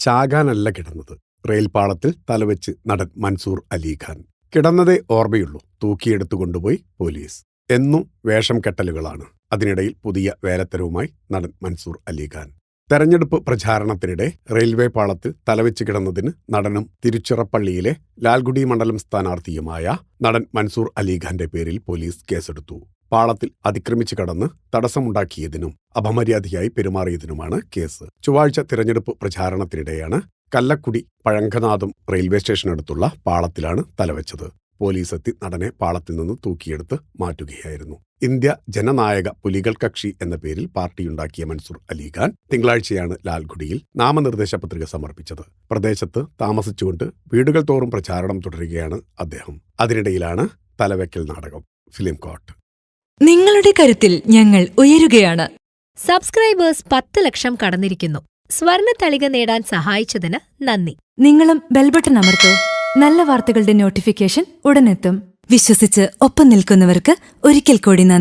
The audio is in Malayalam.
ചാകാനല്ല കിടന്നത്. റെയിൽപാളത്തിൽ തലവെച്ച് നടൻ മൻസൂർ അലിഖാൻ. കിടന്നതേ ഓർമ്മയുള്ളൂ. തൂക്കിയെടുത്തു കൊണ്ടുപോയി പോലീസ്. എന്നും വേഷം കെട്ടലുകളാണ്. അതിനിടയിൽ പുതിയ വേലത്തരവുമായി നടൻ മൻസൂർ അലിഖാൻ. തെരഞ്ഞെടുപ്പ് പ്രചാരണത്തിനിടെ റെയിൽവേ പാളത്തിൽ തലവെച്ച് കിടന്നതിന് നടനും തിരുച്ചിറപ്പള്ളിയിലെ ലാൽഗുഡി മണ്ഡലം സ്ഥാനാർത്ഥിയുമായ നടൻ മൻസൂർ അലിഖാന്റെ പേരിൽ പോലീസ് കേസെടുത്തു. പാളത്തിൽ അതിക്രമിച്ചു കടന്ന് തടസ്സമുണ്ടാക്കിയതിനും അപമര്യാദയായി പെരുമാറിയതിനുമാണ് കേസ്. ചൊവ്വാഴ്ച തിരഞ്ഞെടുപ്പ് പ്രചാരണത്തിനിടെയാണ് കല്ലക്കുടി പഴങ്കനാഥം റെയിൽവേ സ്റ്റേഷനടുത്തുള്ള പാളത്തിലാണ് തലവെച്ചത്. പോലീസ് എത്തി നടനെ പാളത്തിൽ നിന്ന് തൂക്കിയെടുത്ത് മാറ്റുകയായിരുന്നു. ഇന്ത്യ ജനനായക പുലികൾ കക്ഷി എന്ന പേരിൽ പാർട്ടിയുണ്ടാക്കിയ മൻസൂർ അലിഖാൻ തിങ്കളാഴ്ചയാണ് ലാൽഗുഡിയിൽ നാമനിർദ്ദേശ പത്രിക സമർപ്പിച്ചത്. പ്രദേശത്ത് താമസിച്ചുകൊണ്ട് വീടുകൾ തോറും പ്രചാരണം തുടരുകയാണ് അദ്ദേഹം. അതിനിടയിലാണ് തലവെക്കൽ നാടകം. ഫിലിം കോട്ട്. നിങ്ങളുടെ കരുത്തിൽ ഞങ്ങൾ ഉയരുകയാണ്. സബ്സ്ക്രൈബേഴ്സ് 10 ലക്ഷം കടന്നിരിക്കുന്നു. സ്വർണ തളിക നേടാൻ സഹായിച്ചതിന് നന്ദി. നിങ്ങളും ബെൽബട്ടൺ അമർത്തോ. നല്ല വാർത്തകളുടെ നോട്ടിഫിക്കേഷൻ ഉടനെത്തും. വിശ്വസിച്ച് ഒപ്പം നിൽക്കുന്നവർക്ക് ഒരിക്കൽ കൂടി നന്ദി.